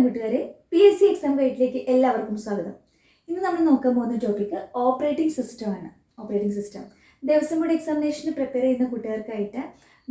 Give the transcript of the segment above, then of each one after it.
നമസ്കാരം കൂട്ടുകാരെ, PSC exam ഗൈഡിലേക്ക് എല്ലാവർക്കും സ്വാഗതം. ഇന്ന് നമ്മൾ നോക്കാൻ പോകുന്ന ടോപ്പിക്ക് ഓപ്പറേറ്റിംഗ് സിസ്റ്റമാണ്. ഓപ്പറേറ്റിംഗ് സിസ്റ്റം ദേവസ്വം ബോർഡ് എക്സാമിനേഷന് പ്രിപ്പയർ ചെയ്യുന്ന കൂട്ടുകാർക്കായിട്ട്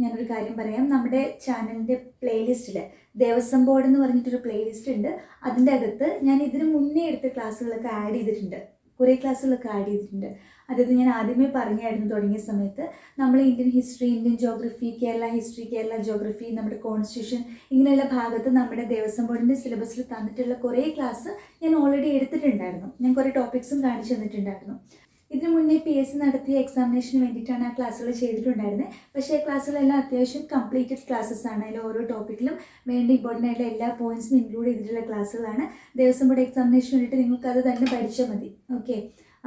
ഞാനൊരു കാര്യം പറയാം. നമ്മുടെ ചാനലിൻ്റെ പ്ലേലിസ്റ്റിൽ ദേവസ്വം ബോർഡ് എന്ന് പറഞ്ഞിട്ടൊരു പ്ലേലിസ്റ്റ് ഉണ്ട്. അതിൻ്റെ അകത്ത് ഞാൻ ഇതിന് മുന്നേ എടുത്ത ക്ലാസ്സുകളൊക്കെ ആഡ് ചെയ്തിട്ടുണ്ട്. കുറേ ക്ലാസ്സുകളൊക്കെ ആഡ് ചെയ്തിട്ടുണ്ട്. അതായത് ഞാൻ ആദ്യമേ പറഞ്ഞായിരുന്നു തുടങ്ങിയ സമയത്ത് നമ്മൾ Indian history, Indian geography, Kerala history, Kerala geography, നമ്മുടെ കോൺസ്റ്റിറ്റ്യൂഷൻ, ഇങ്ങനെയുള്ള ഭാഗത്ത് നമ്മുടെ ദേവസ്വം ബോർഡിൻ്റെ സിലബസിൽ തന്നിട്ടുള്ള കുറേ ക്ലാസ് ഞാൻ ഓൾറെഡി എടുത്തിട്ടുണ്ടായിരുന്നു. ഞാൻ കുറേ ടോപ്പിക്സും കാണിച്ചു തന്നിട്ടുണ്ടായിരുന്നു. ഇതിനു മുന്നേ PSC നടത്തിയ എക്സാമിനേഷന് വേണ്ടിയിട്ടാണ് ആ ക്ലാസ്സുകൾ ചെയ്തിട്ടുണ്ടായിരുന്നത്. പക്ഷേ ആ ക്ലാസ്സുകളെല്ലാം അത്യാവശ്യം കംപ്ലീറ്റഡ് ക്ലാസ്സസ് ആണ്. അതിൽ ഓരോ ടോപ്പിക്കിലും വേണ്ട ഇമ്പോർട്ടൻ്റ് ആയിട്ടുള്ള എല്ലാ പോയിൻറ്റ്സും ഇൻക്ലൂഡ് ചെയ്തിട്ടുള്ള ക്ലാസ്സുകളാണ്. ദേവസ്വം ബോർഡ് എക്സാമിനേഷന് വേണ്ടിയിട്ട് നിങ്ങൾക്കത് തന്നെ പഠിച്ചാൽ മതി. ഓക്കെ,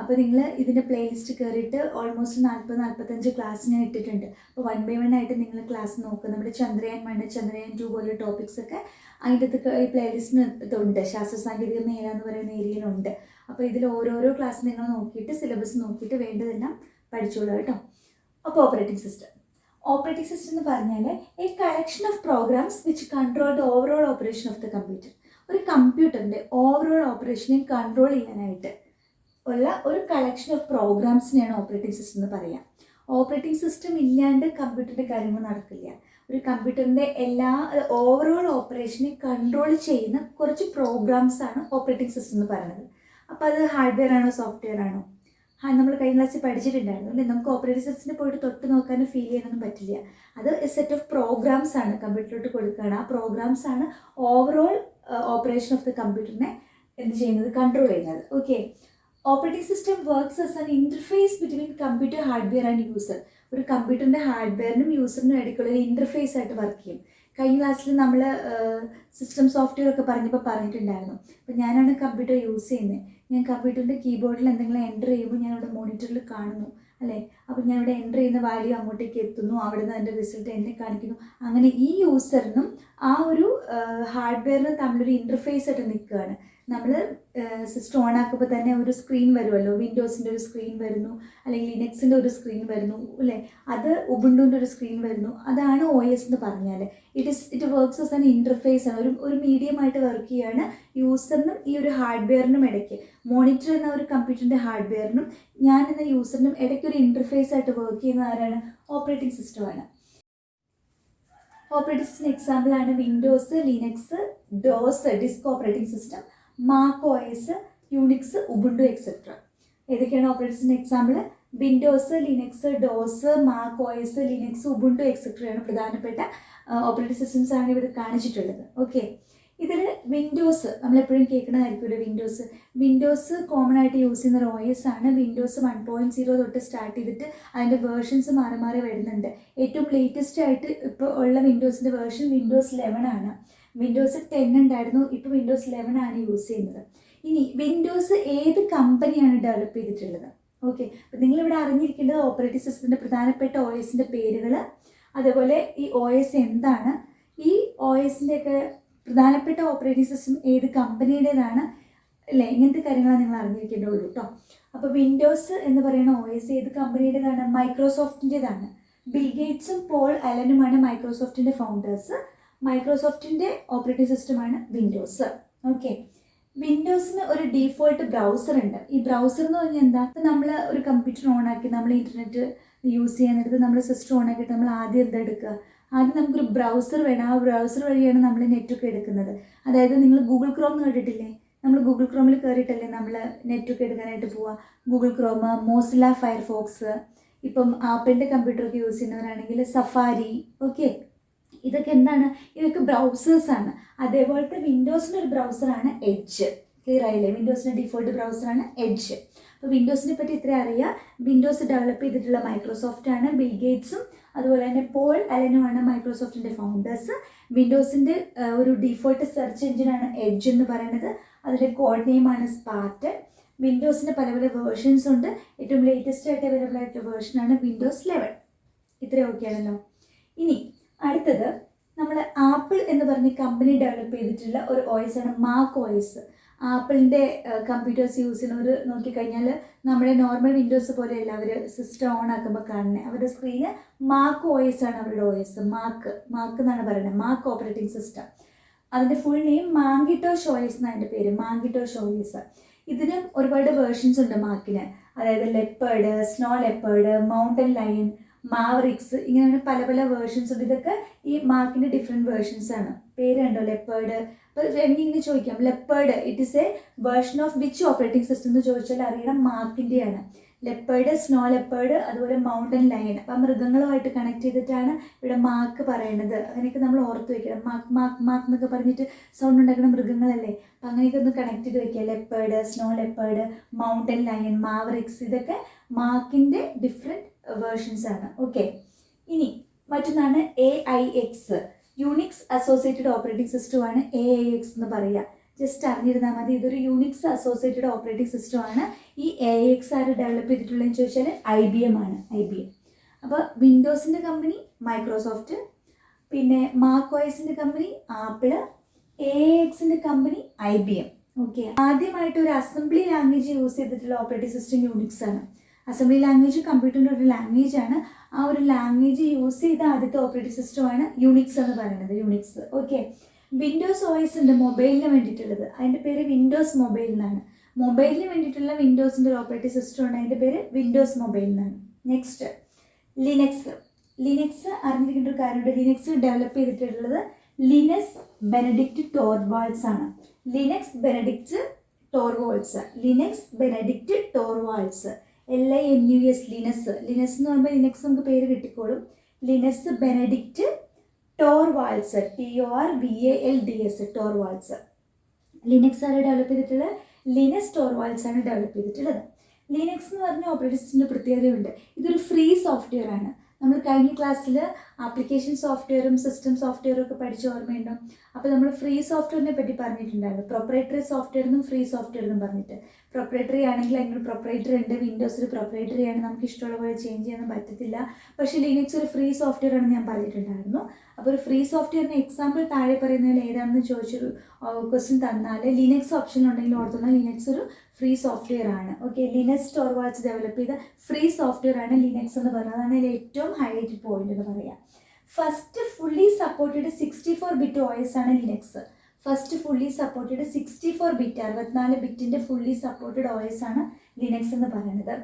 അപ്പോൾ നിങ്ങൾ ഇതിൻ്റെ പ്ലേലിസ്റ്റ് കയറിയിട്ട് ഓൾമോസ്റ്റ് 40-45 ക്ലാസ് ഞാൻ ഇട്ടിട്ടുണ്ട്. അപ്പോൾ 1 by 1 ആയിട്ട് നിങ്ങൾ ക്ലാസ് നോക്കുക. നമ്മുടെ ചന്ദ്രയാൻ 1, ചന്ദ്രയാൻ 2 പോലുള്ള ടോപ്പിക്സൊക്കെ അതിൻ്റെ അകത്ത് ഈ പ്ലേലിസ്റ്റിനുണ്ട്. ശാസ്ത്ര സാങ്കേതിക മേഖല എന്ന് പറയുന്ന ഏരിയയിലുണ്ട്. അപ്പോൾ ഇതിൽ ഓരോരോ ക്ലാസ് നിങ്ങൾ നോക്കിയിട്ട് സിലബസ് നോക്കിയിട്ട് വേണ്ടതെല്ലാം പഠിച്ചോളൂ കേട്ടോ. അപ്പോൾ ഓപ്പറേറ്റിംഗ് സിസ്റ്റം എന്ന് പറഞ്ഞാൽ a collection of programs which control the overall operation of the computer. ഒരു കമ്പ്യൂട്ടറിൻ്റെ ഓവറോൾ ഓപ്പറേഷനെ കൺട്രോൾ ചെയ്യാനായിട്ട് ഉള്ള ഒരു കളക്ഷൻ ഓഫ് പ്രോഗ്രാംസിനെയാണ് ഓപ്പറേറ്റിംഗ് സിസ്റ്റം എന്ന് പറയാം. ഓപ്പറേറ്റിംഗ് സിസ്റ്റം ഇല്ലാണ്ട് കമ്പ്യൂട്ടറിൻ്റെ കാര്യങ്ങൾ നടക്കില്ല. ഒരു കമ്പ്യൂട്ടറിൻ്റെ എല്ലാ ഓവറോൾ ഓപ്പറേഷനെ കൺട്രോൾ ചെയ്യുന്ന കുറച്ച് പ്രോഗ്രാംസാണ് ഓപ്പറേറ്റിംഗ് സിസ്റ്റം എന്ന് പറയുന്നത്. അപ്പോൾ അത് ഹാർഡ്വെയർ ആണോ സോഫ്റ്റ്വെയർ ആണോ? നമ്മൾ കഴിഞ്ഞ ക്ലാസ്സിൽ പഠിച്ചിട്ടുണ്ടായിരുന്നു അല്ലേ. നമുക്ക് ഓപ്പറേറ്റിംഗ് സിസ്റ്റത്തിൽ പോയിട്ട് തൊട്ട് നോക്കാനും ഫീൽ ചെയ്യാനൊന്നും പറ്റില്ല. അത് സെറ്റ് ഓഫ് പ്രോഗ്രാംസ് ആണ് കമ്പ്യൂട്ടറിലോട്ട് കൊടുക്കുകയാണ്. ആ പ്രോഗ്രാംസ് ആണ് ഓവറോൾ ഓപ്പറേഷൻ ഓഫ് ദ കമ്പ്യൂട്ടറിനെ എന്ത് ചെയ്യുന്നത്, കൺട്രോൾ ചെയ്യുന്നത്. Okay, operating system works as an interface between computer hardware and user. ഒരു കമ്പ്യൂട്ടറിൻ്റെ ഹാർഡ്വെയറിനും യൂസറിനും ഇടയ്ക്കുള്ള ഒരു ഇൻ്റർഫേസ് ആയിട്ട് വർക്ക് ചെയ്യും. കഴിഞ്ഞ ക്ലാസ്സിൽ നമ്മൾ സിസ്റ്റം സോഫ്റ്റ്വെയർ ഒക്കെ പറഞ്ഞിട്ടുണ്ടായിരുന്നു. അപ്പോൾ ഞാനാണ് കമ്പ്യൂട്ടർ യൂസ് ചെയ്യുന്നത്. ഞാൻ കമ്പ്യൂട്ടറിൻ്റെ കീബോർഡിൽ എന്തെങ്കിലും എൻ്റർ ചെയ്യുമ്പോൾ ഞാനിവിടെ മോണിറ്ററിൽ കാണുന്നു അല്ലേ. അപ്പോൾ ഞാനിവിടെ എൻ്റർ ചെയ്യുന്ന വാല്യൂ അങ്ങോട്ടേക്ക് എത്തുന്നു, അവിടെ നിന്ന് അതിൻ്റെ റിസൾട്ട് എന്നെ കാണിക്കുന്നു. അങ്ങനെ ഈ യൂസറിനും ആ ഒരു ഹാർഡ്വെയറിനും തമ്മിലൊരു ഇൻ്റർഫേസ് ആയിട്ട് നിൽക്കുകയാണ്. നമ്മൾ സിസ്റ്റം ഓൺ ആക്കുമ്പോൾ തന്നെ ഒരു സ്ക്രീൻ വരുമല്ലോ. വിൻഡോസിൻ്റെ ഒരു സ്ക്രീൻ വരുന്നു, അല്ലെങ്കിൽ ലിനക്സിൻ്റെ ഒരു സ്ക്രീൻ വരുന്നു അല്ലേ. അത് ഉബുണ്ടുവിൻ്റെ ഒരു സ്ക്രീൻ വരുന്നു. അതാണ് OS എന്ന് പറഞ്ഞാൽ. It works as an interface ആണ്. ഒരു മീഡിയമായിട്ട് വർക്ക് ചെയ്യുകയാണ് യൂസറിനും ഈ ഒരു ഹാർഡ്വെയറിനും ഇടയ്ക്ക്. മോണിറ്റർ എന്ന ഒരു കമ്പ്യൂട്ടറിൻ്റെ ഹാർഡ്വെയറിനും ഞാൻ എന്ന യൂസറിനും ഇടയ്ക്ക് ഒരു ഇൻ്റർഫേസ് ആയിട്ട് വർക്ക് ചെയ്യുന്ന ആരാണ്? ഓപ്പറേറ്റിംഗ് സിസ്റ്റമാണ്. ഓപ്പറേറ്റിംഗ് സിസ്റ്റം എക്സാമ്പിളാണ് Windows, Linux, DOS disk operating system, Mac OS, Unix, Ubuntu etcetera. ഏതൊക്കെയാണ് operating system example? Windows, Linux, DOS, Mac OS, Linux, Ubuntu എക്സെട്രയാണ് പ്രധാനപ്പെട്ട ഓപ്പറേറ്റിംഗ് സിസ്റ്റംസ് ആണ് ഇവിടെ കാണിച്ചിട്ടുള്ളത്. ഓക്കെ, ഇതിൽ വിൻഡോസ് നമ്മളെപ്പോഴും കേൾക്കണമായിരിക്കുമല്ലോ. വിൻഡോസ് കോമൺ ആയിട്ട് യൂസ് ചെയ്യുന്ന ഒരു OS ആണ്. വിൻഡോസ് 1.0 തൊട്ട് സ്റ്റാർട്ട് ചെയ്തിട്ട് അതിൻ്റെ വേർഷൻസ് മാറി മാറി വരുന്നുണ്ട്. ഏറ്റവും ലേറ്റസ്റ്റ് ആയിട്ട് ഇപ്പോൾ ഉള്ള വിൻഡോസിൻ്റെ വേർഷൻ വിൻഡോസ് 11 ആണ്. വിൻഡോസ് 10 ഉണ്ടായിരുന്നു, ഇപ്പോൾ വിൻഡോസ് 11 ആണ് യൂസ് ചെയ്യുന്നത്. ഇനി വിൻഡോസ് ഏത് കമ്പനിയാണ് ഡെവലപ്പ് ചെയ്തിട്ടുള്ളത്? ഓക്കെ, അപ്പോൾ നിങ്ങളിവിടെ അറിഞ്ഞിരിക്കേണ്ടത് ഓപ്പറേറ്റിംഗ് സിസ്റ്റത്തിൻ്റെ പ്രധാനപ്പെട്ട OSൻ്റെ പേരുകൾ, അതേപോലെ ഈ OS എന്താണ്, ഈ OSൻ്റെയൊക്കെ പ്രധാനപ്പെട്ട ഓപ്പറേറ്റിംഗ് സിസ്റ്റം ഏത് കമ്പനിയുടേതാണ് അല്ലേ. ഇങ്ങനത്തെ കാര്യങ്ങളാണ് നിങ്ങൾ അറിഞ്ഞിരിക്കേണ്ടതുള്ളൂ കേട്ടോ. അപ്പോൾ വിൻഡോസ് എന്ന് പറയുന്ന OS ഏത് കമ്പനിയുടേതാണ്? മൈക്രോസോഫ്റ്റിൻ്റെതാണ്. ബിൽ ഗേറ്റ്സും പോൾ അലനുമാണ് മൈക്രോസോഫ്റ്റിൻ്റെ ഫൗണ്ടേഴ്സ്. മൈക്രോസോഫ്റ്റിൻ്റെ ഓപ്പറേറ്റിംഗ് സിസ്റ്റമാണ് വിൻഡോസ്. ഓക്കെ, വിൻഡോസിന് ഒരു ഡീഫോൾട്ട് ബ്രൗസർ ഉണ്ട്. ഈ ബ്രൗസർ എന്ന് പറഞ്ഞാൽ എന്താ? ഇപ്പം നമ്മൾ ഒരു കമ്പ്യൂട്ടർ ഓണാക്കി നമ്മൾ ഇൻ്റർനെറ്റ് യൂസ് ചെയ്യാനെടുത്ത് നമ്മൾ സിസ്റ്റം ഓണാക്കിയിട്ട് നമ്മൾ ആദ്യം എന്താ എടുക്കുക? ആദ്യം നമുക്കൊരു ബ്രൗസർ വേണം. ആ ബ്രൗസർ വഴിയാണ് നമ്മൾ നെറ്റൊക്കെ എടുക്കുന്നത്. അതായത് നിങ്ങൾ ഗൂഗിൾ ക്രോം എന്ന് കേട്ടിട്ടില്ലേ? നമ്മൾ ഗൂഗിൾ ക്രോമിൽ കയറിയിട്ടല്ലേ നമ്മൾ നെറ്റൊക്കെ എടുക്കാനായിട്ട് പോവുക. ഗൂഗിൾ ക്രോം, മോസില്ല ഫയർഫോക്സ്, ഇപ്പം ആപ്പിളിൻ്റെ കമ്പ്യൂട്ടറൊക്കെ യൂസ് ചെയ്യുന്നവരാണെങ്കിൽ സഫാരി. ഓക്കെ, ഇതൊക്കെ എന്താണ്? ഇതൊക്കെ ബ്രൗസേഴ്സാണ്. അതേപോലത്തെ വിൻഡോസിൻ്റെ ഒരു ബ്രൗസറാണ് എഡ്ജ്. ക്ലിയർ ആയില്ലേ? വിൻഡോസിൻ്റെ ഡിഫോൾട്ട് ബ്രൗസറാണ് എഡ്ജ്. അപ്പോൾ വിൻഡോസിനെ പറ്റി ഇത്രയും അറിയാം. വിൻഡോസ് ഡെവലപ്പ് ചെയ്തിട്ടുള്ള മൈക്രോസോഫ്റ്റ് ആണ്. ബിൽ ഗേറ്റ്സും അതുപോലെ തന്നെ പോൾ അലനുമാണ് മൈക്രോസോഫ്റ്റിൻ്റെ ഫൗണ്ടേഴ്സ്. വിൻഡോസിൻ്റെ ഒരു ഡിഫോൾട്ട് സെർച്ച് എഞ്ചിനാണ് എഡ്ജ് എന്ന് പറയുന്നത്. അതിൻ്റെ കോഡ് നെയിമാണ് സ്പാർട്ടൻ. വിൻഡോസിൻ്റെ പല പല വേർഷൻസ് ഉണ്ട്. ഏറ്റവും ലേറ്റസ്റ്റ് ആയിട്ട് അവൈലബിൾ ആയിട്ടുള്ള വേർഷനാണ് വിൻഡോസ് 11. ഇത്രയും ഓക്കെ ആണല്ലോ. ഇനി അടുത്തത് നമ്മൾ ആപ്പിൾ എന്ന് പറഞ്ഞ കമ്പനി ഡെവലപ്പ് ചെയ്തിട്ടുള്ള ഒരു OS ആണ് മാക് OS. ആപ്പിളിൻ്റെ കമ്പ്യൂട്ടേഴ്സ് യൂസ് ചെയ്യുന്നവർ നോക്കിക്കഴിഞ്ഞാൽ നമ്മുടെ നോർമൽ വിൻഡോസ് പോലെയല്ല അവർ സിസ്റ്റം ഓൺ ആക്കുമ്പോൾ കാണുന്നത്. അവരുടെ സ്ക്രീന് മാക് OS ആണ് അവരുടെ OS. മാക് എന്നാണ് പറയുന്നത്, മാക് ഓപ്പറേറ്റിംഗ് സിസ്റ്റം. അതിൻ്റെ ഫുൾ നെയിം മാങ്കിട്ടോഷ് ഒ എസ് എന്നാണ് അതിൻ്റെ പേര്, മാങ്കിട്ടോഷ് ഒ എസ്. ഇതിന് ഒരുപാട് വേർഷൻസ് ഉണ്ട് മാക്കിന്, അതായത് leopard, snow leopard, mountain lion, Mavericks, ഇങ്ങനെ പല പല വേർഷൻസ് ഉണ്ട്. ഇതൊക്കെ ഈ മാക്കിൻ്റെ ഡിഫറെൻറ്റ് വേർഷൻസ് ആണ്. പേര് കണ്ടോ ലെപ്പേർഡ്. അപ്പോൾ എനിക്കിങ്ങനെ ചോദിക്കാം, leopard it is A version of which operating system എന്ന് ചോദിച്ചാൽ അറിയണം മാക്കിൻ്റെയാണ്. ലെപ്പേർഡ്, സ്നോ ലെപ്പേർഡ്, അതുപോലെ മൗണ്ടൻ ലയൺ. അപ്പം മൃഗങ്ങളുമായിട്ട് കണക്ട് ചെയ്തിട്ടാണ് ഇവിടെ മാക്ക് പറയണത്. അങ്ങനെയൊക്കെ നമ്മൾ ഓർത്ത് വയ്ക്കണം. മാക്ക് മാക്ക് മാക്ക് എന്നൊക്കെ പറഞ്ഞിട്ട് സൗണ്ട് ഉണ്ടാക്കുന്ന മൃഗങ്ങളല്ലേ, അപ്പം അങ്ങനെയൊക്കെ ഒന്ന് കണക്ട് ചെയ്ത് വയ്ക്കുക. Leopard, snow leopard, mountain lion, Mavericks, ഇതൊക്കെ മാക്കിൻ്റെ ഡിഫറെൻറ്റ് വേർഷൻസ് ആണ്. ഓക്കെ, ഇനി മറ്റൊന്നാണ് AIX, യൂണിക്സ് അസോസിയേറ്റഡ് ഓപ്പറേറ്റിംഗ് സിസ്റ്റമാണ് AIX എന്ന് പറയുക. ജസ്റ്റ് അറിഞ്ഞിരുന്നാൽ മതി, ഇതൊരു യൂണിക്സ് അസോസിയേറ്റഡ് ഓപ്പറേറ്റിംഗ് സിസ്റ്റമാണ്. ഈ AIX ആര് ഡെവലപ്പ് ചെയ്തിട്ടുള്ളതെന്ന് ചോദിച്ചാൽ IBM ആണ്. IBM. അപ്പോൾ വിൻഡോസിൻ്റെ കമ്പനി മൈക്രോസോഫ്റ്റ്, പിന്നെ മാക് OSൻ്റെ കമ്പനി ആപ്പിള്, AIXൻ്റെ കമ്പനി IBM. ഓക്കെ, ആദ്യമായിട്ട് ഒരു അസംബ്ലി ലാംഗ്വേജ് യൂസ് ചെയ്തിട്ടുള്ള ഓപ്പറേറ്റിംഗ് സിസ്റ്റം യൂണിക്സ് ആണ്. അസംബ്ലി ലാംഗ്വേജ് കമ്പ്യൂട്ടറിൻ്റെ ഒരു ലാംഗ്വേജ് ആണ്. ആ ഒരു ലാംഗ്വേജ് യൂസ് ചെയ്ത ആദ്യത്തെ ഓപ്പറേറ്റിംഗ് സിസ്റ്റമാണ് യൂണിക്സ് എന്ന് പറയുന്നത്, യൂണിക്സ്. ഓക്കെ, വിൻഡോസ് OS ഉണ്ട് മൊബൈലിന് വേണ്ടിയിട്ടുള്ളത്, അതിൻ്റെ പേര് വിൻഡോസ് മൊബൈൽ എന്നാണ്. മൊബൈലിന് വേണ്ടിയിട്ടുള്ള വിൻഡോസിൻ്റെ ഒരു ഓപ്പറേറ്റിംഗ് സിസ്റ്റം ഉണ്ട്, അതിൻ്റെ പേര് വിൻഡോസ് മൊബൈൽ എന്നാണ്. Next Linux. ലിനക്സ് അറിഞ്ഞിരിക്കേണ്ട ഒരു കാര്യമുണ്ട്, ലിനക്സ് ഡെവലപ്പ് ചെയ്തിട്ടുള്ളത് ലിനസ് ബെനഡിക്റ്റ് ടോർവാൾഡ്സ് ആണ്. Linux Benedict Torvalds, Linux Benedict Torvalds, LINUS, Linus. Linus എന്ന് പറയുമ്പോൾ ലിനക്സ് നമുക്ക് പേര് കിട്ടിക്കോളും. Linus Benedict Torvalds, TORVALDS, Torvalds. Linux ആണ് ഡെവലപ്പ് ചെയ്തിട്ടുള്ളത്, ലിനസ് ടോർവാൾഡ്സ് ആണ് ഡെവലപ്പ് ചെയ്തിട്ടുള്ളത്. ലിനക്സ് എന്ന് പറഞ്ഞ ഓപ്പറേറ്റിംഗ് സിസ്റ്റത്തിൻ്റെ പ്രത്യേകതയുണ്ട്, ഇതൊരു ഫ്രീ സോഫ്റ്റ്വെയർ ആണ്. നമ്മൾ കഴിഞ്ഞ ക്ലാസ്സിൽ ആപ്ലിക്കേഷൻ സോഫ്റ്റ്വെയറും സിസ്റ്റം സോഫ്റ്റ്വെയറും ഒക്കെ പഠിച്ച ഓർമ്മയുണ്ടോ? അപ്പോൾ നമ്മൾ ഫ്രീ സോഫ്റ്റ്വെയറിനെ പറ്റി പറഞ്ഞിട്ടുണ്ടായിരുന്നു, പ്രൊപ്പറേറ്ററി സോഫ്റ്റ്വെയർ എന്നും ഫ്രീ സോഫ്റ്റ്വെയർ എന്നും പറഞ്ഞിട്ട്. പ്രൊപ്പറേറ്ററി ആണെങ്കിൽ അതിനൊരു പ്രൊപ്പറേറ്ററി ഉണ്ട്, വിൻഡോസിൽ പ്രൊപ്പറേറ്ററി ആണ്, നമുക്ക് ഇഷ്ടമുള്ള പോലെ ചേഞ്ച് ചെയ്യാനൊന്നും പറ്റത്തില്ല. പക്ഷേ ലിനക്സ് ഒരു ഫ്രീ സോഫ്റ്റ്വെയർ ആണെന്ന് ഞാൻ പറഞ്ഞിട്ടുണ്ടായിരുന്നു. അപ്പോൾ ഒരു ഫ്രീ സോഫ്റ്റ്വെയറിന് എക്സാമ്പിൾ താഴെ പറയുന്നതിൽ ഏതാണെന്ന് ചോദിച്ചൊരു ക്വസ്റ്റ്യൻ തന്നാൽ ലിനക്സ് ഓപ്ഷൻ ഉണ്ടെങ്കിൽ ഓർത്തുന്നാൽ ലിനക്സ് ഒരു ഫ്രീ സോഫ്റ്റ്വെയർ ആണ്. ഓക്കെ, ലിനസ് ടോർവാൾഡ്സ് ഡെവലപ്പ് ചെയ്ത ഫ്രീ സോഫ്റ്റ്വെയർ ആണ് ലിനക്സ് എന്ന് പറയുന്നത്. അതാണ് അതിൽ ഏറ്റവും ഹൈലൈറ്റഡ് പോയിന്റ് എന്ന് പറയാം. First fully supported 64-bit OS ആണ് Linux. First fully supported 64-bit 64 ബിറ്റിൻ്റെ ഫുള്ളി സപ്പോർട്ടഡ് OS ആണ് ലിനക്സ് എന്ന് പറയുന്നത്.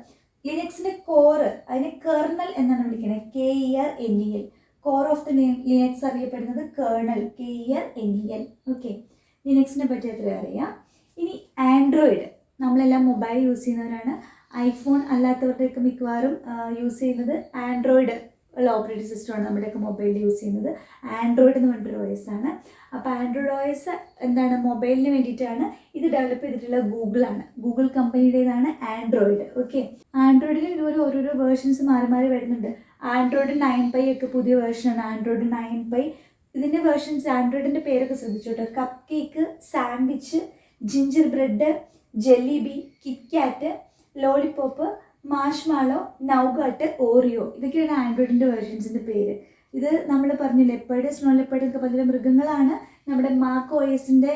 ലിനക്സിൻ്റെ കോറ്, അതിനെ കെർണൽ എന്നാണ് വിളിക്കുന്നത്, KERNEL. Core of the Linux അറിയപ്പെടുന്നത് കേർണൽ, KERNEL. ഓക്കെ, ലിനക്സിനെ പറ്റി അത്രയും അറിയാം. ഇനി ആൻഡ്രോയിഡ്, നമ്മളെല്ലാം മൊബൈൽ യൂസ് ചെയ്യുന്നവരാണ്. ഐഫോൺ അല്ലാത്തവരുടെയൊക്കെ മിക്കവാറും യൂസ് ചെയ്യുന്നത് ആൻഡ്രോയിഡ് ഉള്ള ഓപ്പറേറ്റിംഗ് സിസ്റ്റമാണ്. നമ്മുടെയൊക്കെ മൊബൈലിൽ യൂസ് ചെയ്യുന്നത് ആൻഡ്രോയിഡ് എന്ന് പറഞ്ഞിട്ടൊരു OS ആണ്. അപ്പോൾ ആൻഡ്രോയിഡ് OS എന്താണ്, മൊബൈലിന് വേണ്ടിയിട്ടാണ്. ഇത് ഡെവലപ്പ് ചെയ്തിട്ടുള്ള ഗൂഗിളാണ്, ഗൂഗിൾ കമ്പനിയുടേതാണ് ആൻഡ്രോയിഡ്. ഓക്കെ, ആൻഡ്രോയിഡിൽ ഇതുപോലെ ഓരോരോ വേർഷൻസ് മാറി മാറി വരുന്നുണ്ട്. ആൻഡ്രോയിഡ് 9 ഒക്കെ പുതിയ വേർഷനാണ്, ആൻഡ്രോയിഡ് 9. ഇതിൻ്റെ വേർഷൻസ്, ആൻഡ്രോയിഡിൻ്റെ പേരൊക്കെ ശ്രദ്ധിച്ചോട്ടെ, cupcake, sandwich, gingerbread, jelly, KitKat, lollipop, marshmallow, nougat, Oreo, ഇതൊക്കെയാണ് ആൻഡ്രോയിഡിൻ്റെ വേർഷൻസിൻ്റെ പേര്. ഇത് നമ്മൾ പറഞ്ഞു ലെപ്പേർഡ്, സ്നോ ലെപ്പേർഡ് ഒക്കെ പല മൃഗങ്ങളാണ് നമ്മുടെ മാക് OSൻ്റെ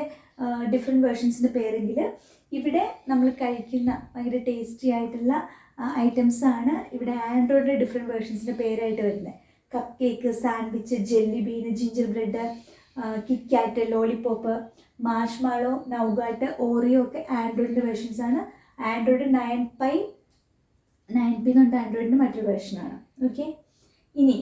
ഡിഫറെൻറ്റ് വേർഷൻസിൻ്റെ പേരെങ്കിൽ, ഇവിടെ നമ്മൾ കഴിക്കുന്ന ഭയങ്കര ടേസ്റ്റി ആയിട്ടുള്ള ഐറ്റംസാണ് ഇവിടെ ആൻഡ്രോയിഡിൻ്റെ ഡിഫറെൻറ്റ് വേർഷൻസിൻ്റെ പേരായിട്ട് വരുന്നത്. Cupcake, sandwich, jelly bean, gingerbread, KitKat, lollipop, marshmallow, nougat, Oreo ഒക്കെ ആൻഡ്രോയിഡിൻ്റെ വേർഷൻസാണ്. ആൻഡ്രോയിഡ് 9P എന്നുണ്ട്, ആൻഡ്രോയിഡിൻ്റെ മറ്റൊരു വേർഷനാണ്. ഓക്കെ, ഇനി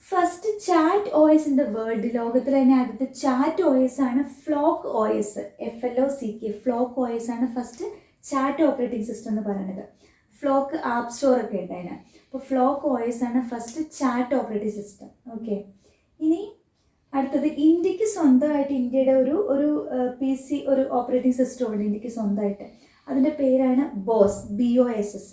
first chat OS in the world, ലോകത്തിലെ തന്നെ ആദ്യത്തെ ചാറ്റ് OS ആണ് Flock OS, FLOCK. Flock OS ആണ് ഫസ്റ്റ് ചാറ്റ് ഓപ്പറേറ്റിംഗ് സിസ്റ്റം എന്ന് പറയുന്നത്. ഫ്ലോക്ക് ആപ്പ് സ്റ്റോർ ഒക്കെ ഉണ്ട് അതിന്. അപ്പോൾ ഫ്ലോക്ക് OS ആണ് first chat operating system. Okay, ഇനി അടുത്തത് ഇന്ത്യക്ക് സ്വന്തമായിട്ട്, ഇന്ത്യയുടെ ഒരു PC ഒരു ഓപ്പറേറ്റിംഗ് സിസ്റ്റം ഉണ്ട് ഇന്ത്യക്ക് സ്വന്തമായിട്ട്. അതിൻ്റെ പേരാണ് BOSS,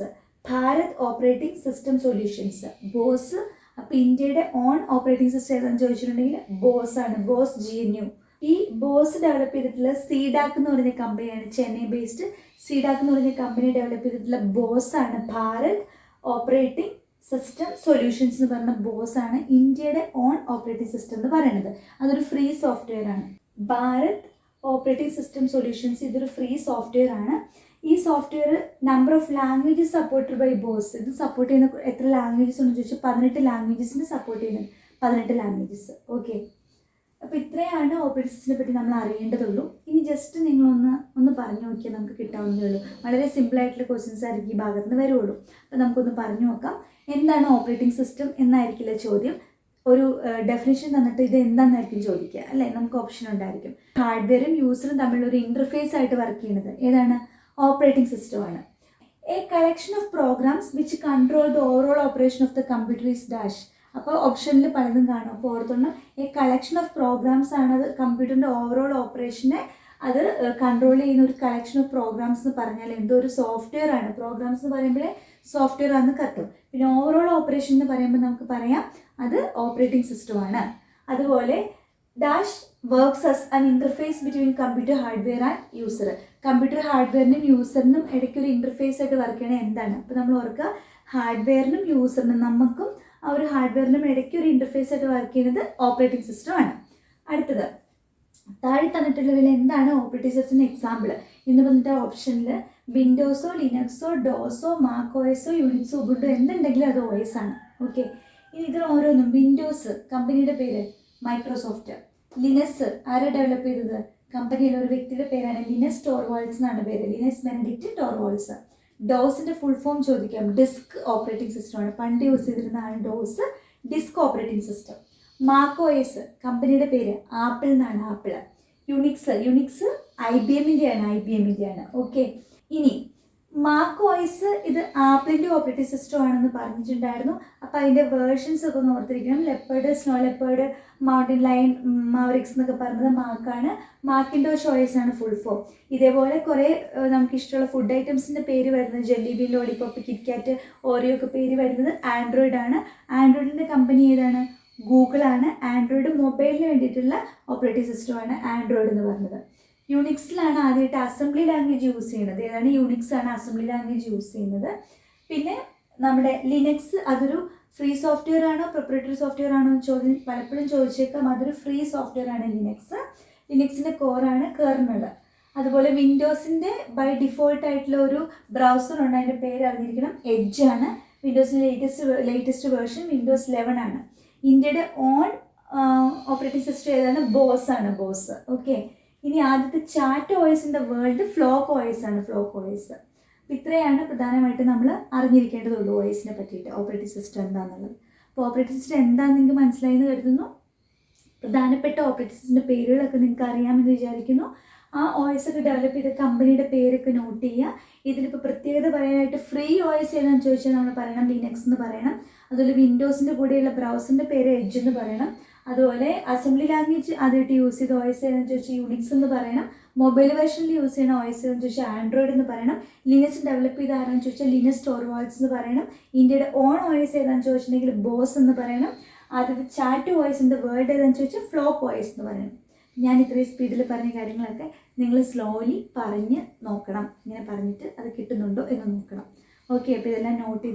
Bharat operating system solutions, boss. അപ്പോൾ ഇന്ത്യയുടെ ഓൺ ഓപ്പറേറ്റിംഗ് സിസ്റ്റം ഏതാണെന്ന് ചോദിച്ചിട്ടുണ്ടെങ്കിൽ ബോസ് ആണ്, ബോസ് GNU. ഈ ബോസ് ഡെവലപ്പ് ചെയ്തിട്ടുള്ള CDAC എന്ന് പറയുന്ന കമ്പനിയാണ്, ചെന്നൈ ബേസ്ഡ്. CDAC എന്ന് പറയുന്ന കമ്പനി ഡെവലപ്പ് ചെയ്തിട്ടുള്ള ബോസ് ആണ്, ഭാരത് ഓപ്പറേറ്റിംഗ് സിസ്റ്റം സൊല്യൂഷൻസ് എന്ന് പറഞ്ഞ ബോസ് ആണ് ഇന്ത്യയുടെ ഓൺ ഓപ്പറേറ്റിംഗ് സിസ്റ്റം എന്ന് പറയുന്നത്. അതൊരു ഫ്രീ സോഫ്റ്റ്വെയർ ആണ്. ഭാരത് ഓപ്പറേറ്റിംഗ് സിസ്റ്റം സൊല്യൂഷൻസ്, ഇതൊരു ഫ്രീ സോഫ്റ്റ്വെയർ ആണ്. ഈ software number of languages supported by BOSS. ഇത് സപ്പോർട്ട് ചെയ്യുന്ന എത്ര ലാംഗ്വേജസ് ഉണ്ടെന്ന് ചോദിച്ചാൽ 18 ലാംഗ്വേജസിന് സപ്പോർട്ട് ചെയ്യുന്നത്, 18 ലാംഗ്വേജസ്. ഓക്കെ, അപ്പോൾ ഇത്രയാണ് ഓപ്പറേറ്റിംഗ് സിസ്റ്റത്തിനെ പറ്റി നമ്മൾ അറിയേണ്ടതുള്ളൂ. ഇനി ജസ്റ്റ് നിങ്ങളൊന്ന് പറഞ്ഞു നോക്കിയാൽ നമുക്ക് കിട്ടാവുന്നതേ ഉള്ളൂ. വളരെ സിമ്പിളായിട്ടുള്ള ക്വസ്റ്റ്യൻസ് ആയിരിക്കും ഈ ഭാഗത്ത് നിന്ന് വരുള്ളൂ. അപ്പോൾ നമുക്കൊന്ന് പറഞ്ഞു നോക്കാം. എന്താണ് ഓപ്പറേറ്റിംഗ് സിസ്റ്റം എന്നായിരിക്കില്ല ചോദ്യം. ഒരു ഡെഫിനിഷൻ തന്നിട്ട് ഇത് എന്താണെന്നായിരിക്കും ചോദിക്കുക, അല്ലേ? നമുക്ക് ഓപ്ഷൻ ഉണ്ടായിരിക്കും. ഹാർഡ്വെയറും യൂസറും തമ്മിലുള്ള ഒരു ഇൻ്റർഫേസ് ആയിട്ട് വർക്ക് ചെയ്യുന്നത് ഏതാണ്? ഓപ്പറേറ്റിംഗ് സിസ്റ്റമാണ്. A collection of programs which control the overall operation of the computer is dash. അപ്പോൾ ഓപ്ഷനിൽ പലതും കാണും. അപ്പോൾ ഓർത്തോണം, എ കളക്ഷൻ ഓഫ് പ്രോഗ്രാംസ് ആണ് അത് കമ്പ്യൂട്ടറിൻ്റെ ഓവറോൾ ഓപ്പറേഷനെ അത് കൺട്രോൾ ചെയ്യുന്ന ഒരു കളക്ഷൻ ഓഫ് പ്രോഗ്രാംസ് എന്ന് പറഞ്ഞാൽ എന്തോ ഒരു സോഫ്റ്റ്വെയർ ആണ്. പ്രോഗ്രാംസ് എന്ന് പറയുമ്പോഴേ സോഫ്റ്റ്വെയർ ആണെന്ന് കത്തും. പിന്നെ ഓവറോൾ ഓപ്പറേഷൻ എന്ന് പറയുമ്പോൾ നമുക്ക് പറയാം അത് ഓപ്പറേറ്റിംഗ് സിസ്റ്റമാണ്. അതുപോലെ dash works as an interface between computer hardware and user. Computer ഹാർഡ്വെയറിനും യൂസറിനും ഇടയ്ക്ക് ഒരു ഇൻ്റർഫേസ് ആയിട്ട് വർക്ക് ചെയ്യണത് എന്താണ്? അപ്പോൾ നമ്മൾ ഓർക്കുക, ഹാർഡ്വെയറിനും യൂസറിനും നമുക്കും ആ ഒരു ഹാർഡ്വെയറിനും ഇടയ്ക്ക് ഒരു ഇൻ്റർഫേസ് ആയിട്ട് വർക്ക് ചെയ്യുന്നത് ഓപ്പറേറ്റിംഗ് സിസ്റ്റമാണ്. അടുത്തത് താഴെ തന്നിട്ടുള്ളതിൽ എന്താണ് ഓപ്പറേറ്റിംഗ് സിസ്റ്റത്തിൻ്റെ എക്സാമ്പിൾ എന്ന് പറഞ്ഞിട്ട് ഓപ്ഷനിൽ വിൻഡോസോ ലിനക്സോ ഡോസോ മാക് OSോ യുണിക്സോ ഉബുണ്ടോ എന്തുണ്ടെങ്കിലും അത് OS ആണ്. ഓക്കെ, ഇനി ഇതിൽ ഓരോന്നും വിൻഡോസ് കമ്പനിയുടെ പേര് മൈക്രോസോഫ്റ്റ്. ലിനക്സ് ആരെ ഡെവലപ്പ് ചെയ്തത്? കമ്പനിയിലെ ഒരു വ്യക്തിയുടെ പേരാണ് ലിനസ് ടോർവാൾഡ്സ് എന്നാണ് പേര്, ലിനസ് ബെനഡിക്റ്റ് ടോർവാൾഡ്സ്. ഡോസിൻ്റെ ഫുൾ ഫോം ചോദിക്കാം. ഡിസ്ക് ഓപ്പറേറ്റിംഗ് സിസ്റ്റമാണ്. പണ്ട് യൂസ് ചെയ്തിരുന്നതാണ് DOS, disk operating system. Mac OS കമ്പനിയുടെ പേര് ആപ്പിൾ എന്നാണ്, ആപ്പിൾ. യുണിക്സ് IBMൻ്റെ ആണ്. ഓക്കെ, ഇനി മാക് OS ഇത് ആപ്പിളിൻ്റെ ഓപ്പറേറ്റിംഗ് സിസ്റ്റം ആണെന്ന് പറഞ്ഞിട്ടുണ്ടായിരുന്നു. അപ്പോൾ അതിൻ്റെ വേർഷൻസ് ഒക്കെ ഒന്ന് ഓർത്തിരിക്കണം. Leopard, snow leopard, mountain lion, Mavericks എന്നൊക്കെ പറഞ്ഞത് മാക്കാണ്. മാക്കിൻടോഷ് OS ആണ് ഫുൾ ഫോം. ഇതേപോലെ കുറേ നമുക്കിഷ്ടമുള്ള ഫുഡ് ഐറ്റംസിൻ്റെ പേര് വരുന്നത് jelly been, lollipop, KitKat, Oreo ഒക്കെ പേര് വരുന്നത് ആൻഡ്രോയിഡ് ആണ്. ആൻഡ്രോയിഡിൻ്റെ കമ്പനി ഏതാണ്? ഗൂഗിളാണ്. ആൻഡ്രോയിഡ് മൊബൈലിന് വേണ്ടിയിട്ടുള്ള ഓപ്പറേറ്റിംഗ് സിസ്റ്റമാണ് ആൻഡ്രോയിഡ് എന്ന് പറഞ്ഞത്. യുണിക്സിലാണ് ആദ്യമായിട്ട് അസംബ്ലി ലാംഗ്വേജ് യൂസ് ചെയ്യുന്നത്. ഏതാണ്? യുണിക്സ് ആണ് അസംബ്ലി ലാംഗ്വേജ് യൂസ് ചെയ്യുന്നത്. പിന്നെ നമ്മുടെ ലിനക്സ് അതൊരു ഫ്രീ സോഫ്റ്റ്വെയർ ആണോ പ്രൊപ്രൈറ്ററി സോഫ്റ്റ്വെയർ ആണോ എന്ന് പലപ്പോഴും ചോദിച്ചേക്കാം. അതൊരു ഫ്രീ സോഫ്റ്റ്വെയർ ആണ് ലിനക്സ്. ലിനക്സിൻ്റെ കോറാണ് കെർണൽ. അതുപോലെ വിൻഡോസിൻ്റെ ബൈ ഡിഫോൾട്ട് ആയിട്ടുള്ള ഒരു ബ്രൗസർ ഉണ്ട്, അതിൻ്റെ പേര് അറിഞ്ഞിരിക്കണം, എഡ്ജ് ആണ്. വിൻഡോസിൻ്റെ ലേറ്റസ്റ്റ് വേർഷൻ വിൻഡോസ് 11 ആണ്. ഇന്ത്യയുടെ ഓൺ ഓപ്പറേറ്റിംഗ് സിസ്റ്റം ഏതാണ്? ബോസ് ആണ്, ബോസ്. ഓക്കെ, ഇനി ആദ്യത്തെ chat OS in the world flock OS ആണ്, ഫ്ലോക്ക് OS. ഇത്രയാണ് പ്രധാനമായിട്ട് നമ്മൾ അറിഞ്ഞിരിക്കേണ്ടതുള്ളൂ OSനെ പറ്റിയിട്ട്, ഓപ്പറേറ്റിംഗ് സിസ്റ്റം എന്താണെന്നുള്ളത്. അപ്പോൾ ഓപ്പറേറ്റിംഗ് സിസ്റ്റം എന്താണെന്ന് നിങ്ങൾക്ക് മനസ്സിലായെന്ന് കരുതുന്നു. പ്രധാനപ്പെട്ട ഓപ്പറേറ്റിംഗ് സിസ്റ്റത്തിൻ്റെ പേരുകളൊക്കെ നിങ്ങൾക്ക് അറിയാമെന്ന് വിചാരിക്കുന്നു. ആ OS ഒക്കെ ഡെവലപ്പ് ചെയ്ത കമ്പനിയുടെ പേരൊക്കെ നോട്ട് ചെയ്യുക. ഇതിലിപ്പോൾ പ്രത്യേകത പറയാനായിട്ട് ഫ്രീ OS ഏതാണെന്ന് ചോദിച്ചാൽ നമ്മൾ പറയണം ലിനക്സ് എന്ന് പറയണം. അതുപോലെ വിൻഡോസിൻ്റെ കൂടെയുള്ള ബ്രൗസറിൻ്റെ പേര് എഡ്ജ് എന്ന് പറയണം. അതുപോലെ അസംബ്ലി ലാംഗ്വേജ് ആദ്യമായിട്ട് യൂസ് ചെയ്ത OS ഏതെന്ന് ചോദിച്ചാൽ യുണിക്സ് എന്ന് പറയണം. മൊബൈൽ വേർഷനിൽ യൂസ് ചെയ്യുന്ന OS ഏതെന്ന് ചോദിച്ചാൽ ആൻഡ്രോയിഡ് എന്ന് പറയണം. ലിനക്സ് ഡെവലപ്പ് ചെയ്ത ആരാന്ന് ചോദിച്ചാൽ ലിനസ് ടോർവാൾഡ്സ് എന്ന് പറയണം. ഇന്ത്യയുടെ ഓൺ OS ഏതാണെന്ന് ചോദിച്ചിട്ടുണ്ടെങ്കിൽ ബോസ് എന്ന് പറയണം. ആദ്യത്തെ chat OS in the world ഏതാണെന്ന് ചോദിച്ചാൽ ഫ്ലോക്ക് OS എന്ന് പറയണം. ഞാൻ ഇത്രയും സ്പീഡിൽ പറഞ്ഞ കാര്യങ്ങളൊക്കെ നിങ്ങൾ സ്ലോലി പറഞ്ഞ് നോക്കണം. ഇങ്ങനെ പറഞ്ഞിട്ട് അത് കിട്ടുന്നുണ്ടോ എന്ന് നോക്കണം. ഓക്കെ, അപ്പോൾ ഇതെല്ലാം നോട്ട്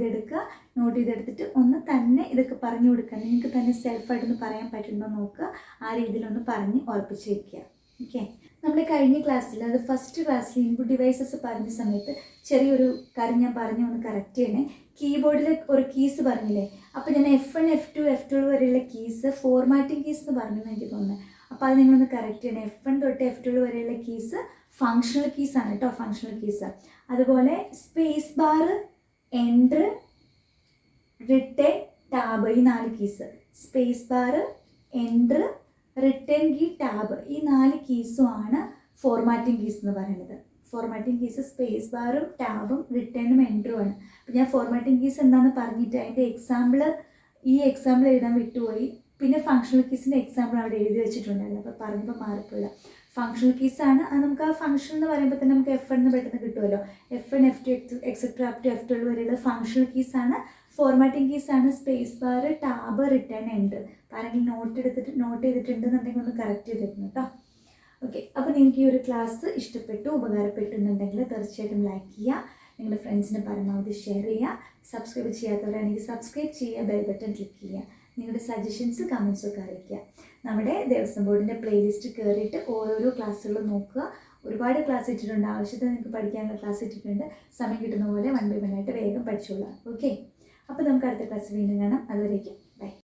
ചെയ്തെടുത്തിട്ട് ഒന്ന് തന്നെ ഇതൊക്കെ പറഞ്ഞു കൊടുക്കുക. നിങ്ങൾക്ക് തന്നെ സെൽഫായിട്ടൊന്ന് പറയാൻ പറ്റുന്നോ നോക്കുക. ആ രീതിയിലൊന്ന് പറഞ്ഞ് ഉറപ്പിച്ച് വയ്ക്കുക. ഓക്കെ, നമ്മുടെ കഴിഞ്ഞ ക്ലാസ്സിൽ, അത് ഫസ്റ്റ് ക്ലാസ്സിൽ ഇൻപുട്ട് ഡിവൈസസ് പറഞ്ഞ സമയത്ത് ചെറിയൊരു കാര്യം ഞാൻ പറഞ്ഞു ഒന്ന് കറക്റ്റ് ചെയ്യണേ. കീബോർഡിൽ ഒരു കീസ് പറഞ്ഞില്ലേ? അപ്പോൾ ഞാൻ F1, F2, F12 വരെയുള്ള കീസ് ഫോർമാറ്റിംഗ് കീസ് എന്ന് പറഞ്ഞെന്ന് എനിക്ക് തോന്നുന്നത്. അപ്പോൾ അത് നിങ്ങളൊന്ന് കറക്റ്റ് ചെയ്യണം. F1 തൊട്ട് F12 വരെയുള്ള കീസ് ഫങ്ഷണൽ കീസാണ് കേട്ടോ, ഫങ്ഷണൽ കീസ്. അതുപോലെ space bar, enter, return, tab, ഈ 4 keys. Space bar, enter, return key, tab, ഈ 4 കീസുമാണ് ഫോർമാറ്റിംഗ് കീസ് എന്ന് പറയുന്നത്. ഫോർമാറ്റിംഗ് കീസ് സ്പേസ് ബാറും ടാബും റിട്ടേണും എൻ്ററുമാണ്. അപ്പോൾ ഞാൻ ഫോർമാറ്റിംഗ് കീസ് എന്താണെന്ന് പറഞ്ഞിട്ട് അതിൻ്റെ എക്സാമ്പിൾ എഴുതാൻ വിട്ടുപോയി. പിന്നെ ഫങ്ഷണൽ കീസിൻ്റെ എക്സാമ്പിൾ അവിടെ എഴുതി വെച്ചിട്ടുണ്ടായിരുന്നു. അപ്പോൾ പറഞ്ഞപ്പോൾ മാറിപ്പോയില്ല. ഫങ്ഷണൽ കീസാണ്. അത് നമുക്ക് ആ ഫങ്ഷൻ എന്ന് പറയുമ്പോൾ തന്നെ നമുക്ക് F1 എന്ന് പെട്ടെന്ന് കിട്ടുമല്ലോ. F1, F2 etcetera up to F12 വരെയുള്ള ഫങ്ഷണൽ കീസാണ്. ഫോർമാറ്റിംഗ് കീസാണ് space bar, tab, return, enter. ആരെങ്കിലും നോട്ട് ചെയ്തിട്ടുണ്ടെന്നുണ്ടെങ്കിൽ ഒന്ന് കറക്റ്റ് ചെയ്തിരുന്നു കേട്ടോ. ഓക്കെ, അപ്പോൾ നിങ്ങൾക്ക് ഈ ഒരു ക്ലാസ് ഇഷ്ടപ്പെട്ടു, ഉപകാരപ്പെട്ടു എന്നുണ്ടെങ്കിൽ തീർച്ചയായിട്ടും ലൈക്ക് ചെയ്യുക, നിങ്ങളുടെ ഫ്രണ്ട്സിന് പരമാവധി ഷെയർ ചെയ്യുക. സബ്സ്ക്രൈബ് ചെയ്യാത്തവരാണെങ്കിൽ സബ്സ്ക്രൈബ് ചെയ്യുക, ബെൽ ബട്ടൺ ക്ലിക്ക് ചെയ്യുക. നിങ്ങളുടെ സജഷൻസ് കമൻസൊക്കെ അറിയിക്കുക. നമ്മുടെ ദേവസ്വം ബോർഡിൻ്റെ പ്ലേലിസ്റ്റ് കയറിയിട്ട് ഓരോരോ ക്ലാസ്സുകളും നോക്കുക. ഒരുപാട് ക്ലാസ് ഇട്ടിട്ടുണ്ട്, ആവശ്യത്തിന് നിങ്ങൾക്ക് പഠിക്കാനുള്ള ക്ലാസ് ഇട്ടിട്ടുണ്ട്. സമയം കിട്ടുന്ന പോലെ 1 by 1 ആയിട്ട് വേഗം പഠിച്ചോളാം. ഓക്കെ, അപ്പോൾ നമുക്ക് അടുത്ത ക്ലാസ് വീണ്ടും കാണാം. അതുവരേക്കും ബൈ.